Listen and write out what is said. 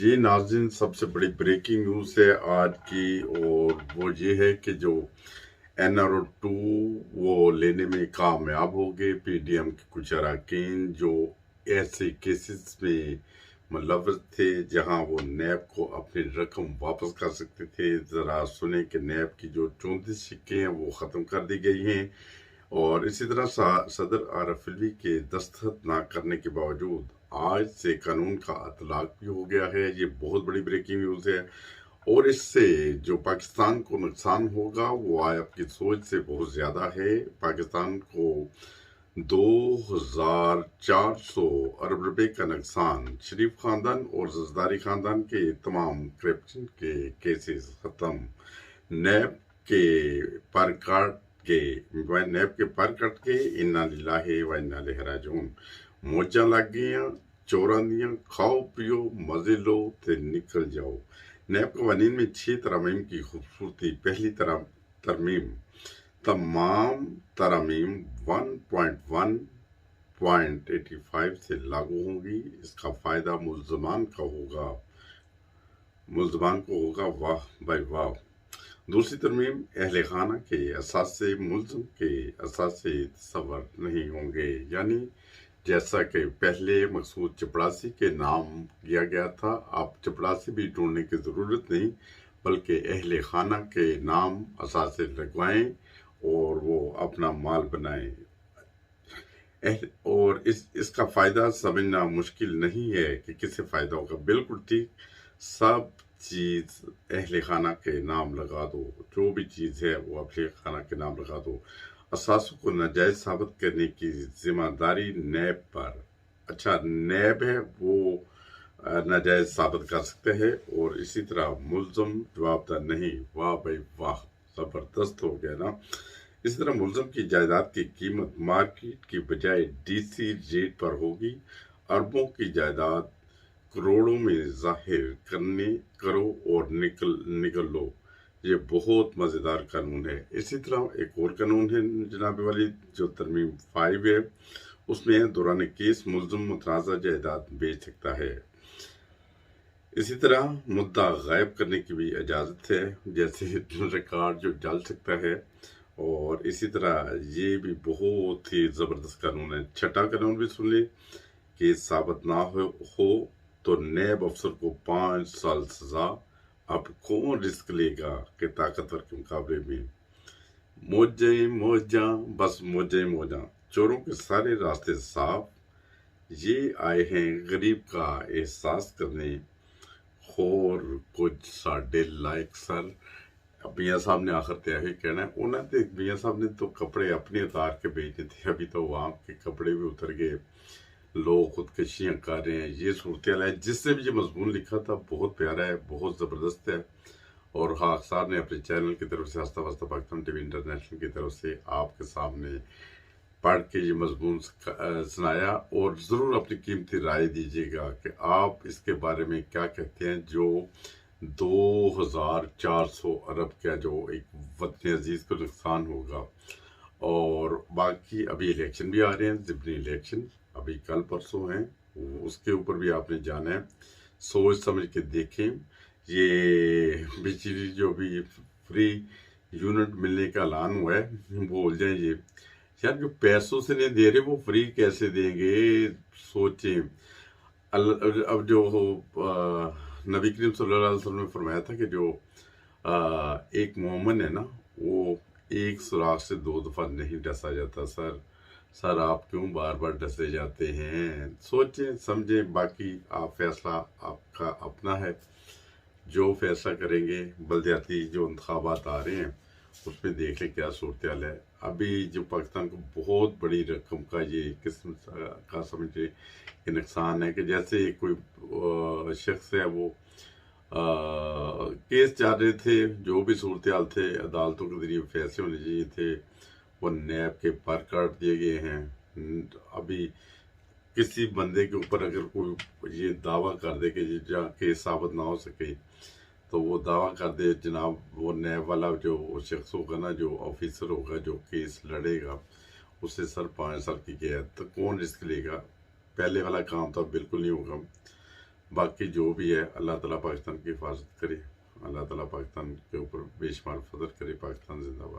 जी नाज़रीन, सबसे बड़ी ब्रेकिंग न्यूज़ है आज की, और वो ये है कि जो NR2 वो लेने में कामयाब हो गए। PDM के कुछ अरकान जो ऐसे केसेस में मुलव्वस थे जहां वो नैब को अपनी रकम वापस कर सकते थे। ज़रा सुने कि नैब की जो 34 सिक्के हैं वो ख़त्म कर दी गई हैं, और इसी तरह सदर आरिफ अलवी के दस्तखत ना करने के बावजूद आज से कानून का इतलाक भी हो गया है। ये बहुत बड़ी ब्रेकिंग न्यूज़ है, और इससे जो पाकिस्तान को नुकसान होगा वो आपकी सोच से बहुत ज़्यादा है। पाकिस्तान को 2400 अरब रुपए का नुकसान। शरीफ खानदान और जरदारी खानदान के तमाम करप्शन के केसेस खत्म। नैब के पर काट के नैब के पर कट के इन्ना लिल्लाहि व इन्ना इलैहि राजिऊन। मौजां लग गईयां, चोरां दियां, खाओ पियो मजे लो ते निकल जाओ। नैब कवानीन में 6 तरमीम की खूबसूरती। पहली तरमीम, तमाम तरमीम 1.1.85 से लागू होंगी। इसका फायदा मुल्ज़मान को होगा। वाह भाई वाह। दूसरी तरमीम, अहले खाना के असासे मुल्ज़म के असासे तस्वर नहीं होंगे, यानी जैसा कि पहले मकसूद चपड़ासी के नाम किया गया था, अब चपड़ासी भी ढूंढने की ज़रूरत नहीं, बल्कि अहले खाना के नाम असासे लगवाएं और वो अपना माल बनाएं। और इसका फ़ायदा समझना मुश्किल नहीं है कि किससे फ़ायदा होगा। बिल्कुल ठीक, सब चीज़ अहले खाना के नाम लगा दो। जो भी चीज़ है वो अहले खाना के नाम लगा दो। असासों को नाजायज़ साबित करने की जिम्मेदारी नैब पर। अच्छा, नैब है वो नाजायज़ साबित कर सकते हैं, और इसी तरह मुल्ज़म जवाबदार नहीं। वाह भाई वाह, ज़बरदस्त हो गया ना। इसी तरह मुल्ज़म की जायदाद की कीमत मार्केट की बजाय DC रेट पर होगी। अरबों की जायदाद करोड़ों में जाहिर करो और निकल लो। ये बहुत मज़ेदार कानून है। इसी तरह एक और कानून है जनाब वाली, जो तरमीम 5 है, उसमें दौरान केस मुल्ज़म मुतनाज़ा जायदाद बेच सकता है। इसी तरह मुद्दा गायब करने की भी इजाज़त है, जैसे रिकॉर्ड जो जल सकता है। और इसी तरह ये भी बहुत ही ज़बरदस्त कानून है। छठा कानून भी सुन ले कि साबित ना हो तो नैब अफसर को 5 साल सजा। अब कौन रिस्क लेगा कि ताकतवर के मुकाबले में बस मौजा। चोरों के सारे रास्ते साफ। ये आए हैं गरीब का एहसास करने, और कुछ साढ़े लाइक सर। मियाँ साहब ने आखिर तय ही कहना है। उन्होंने मियाँ साहब ने तो कपड़े अपने उतार के भेजे थे, अभी तो वहाँ के कपड़े भी उतर गए, लोग खुदकशियाँ कर रहे हैं। ये सूरत है। जिससे भी ये मजमून लिखा था बहुत प्यारा है, बहुत ज़बरदस्त है। और खाक साहब ने अपने चैनल की तरफ से, हस्ता वस्ता पाकिस्तान TV इंटरनेशनल की तरफ से आपके सामने पढ़ के ये मजमून सुनाया। और ज़रूर अपनी कीमती राय दीजिएगा कि आप इसके बारे में क्या कहते हैं। जो 2400 अरब का जो एक वतन अजीज़ को नुकसान होगा। और बाकी अभी इलेक्शन भी आ रहे हैं, ज़िमनी इलेक्शन अभी कल परसों हैं, उसके ऊपर भी आपने जाना है। सोच समझ के देखें। ये बिजली जो भी फ्री यूनिट मिलने का ऐलान हुआ है, बोल जाए ये यार, जो पैसों से नहीं दे रहे वो फ्री कैसे देंगे। सोचें। अब जो नबी करीम सल्लल्लाहु अलैहि वसल्लम ने फरमाया था कि जो एक मोमिन है ना, वो एक सुराख से 2 दफ़ा नहीं डसा जाता। सर आप क्यों बार बार डसे जाते हैं। सोचें समझें, बाकी आप फैसला आपका अपना है। जो फैसला करेंगे, बलदियाती जो इंतखाबात आ रहे हैं उसमें देख लें क्या सूरत हाल है। अभी जो पाकिस्तान को बहुत बड़ी रकम का ये किस्म का समझे कि नुकसान है, कि जैसे कोई शख्स है वो केस चल रहे थे, जो भी सूरत हाल थे, अदालतों के जरिए फैसले होने चाहिए थे, वो नैब के पर काट दिए गए हैं। अभी किसी बंदे के ऊपर अगर कोई ये दावा कर दे कि जहाँ केस साबित ना हो सके, तो वो दावा कर दे जनाब, वो नैब वाला जो शख्स होगा ना, जो ऑफिसर होगा जो केस लड़ेगा, उससे सर 5 साल की कैद, तो कौन रिस्क लेगा। पहले वाला काम तो बिल्कुल नहीं होगा। باقی جو بھی ہے اللہ تعالیٰ پاکستان کی حفاظت کرے، اللہ تعالیٰ پاکستان کے اوپر بے شمار فضل کرے۔ پاکستان زندہ باد۔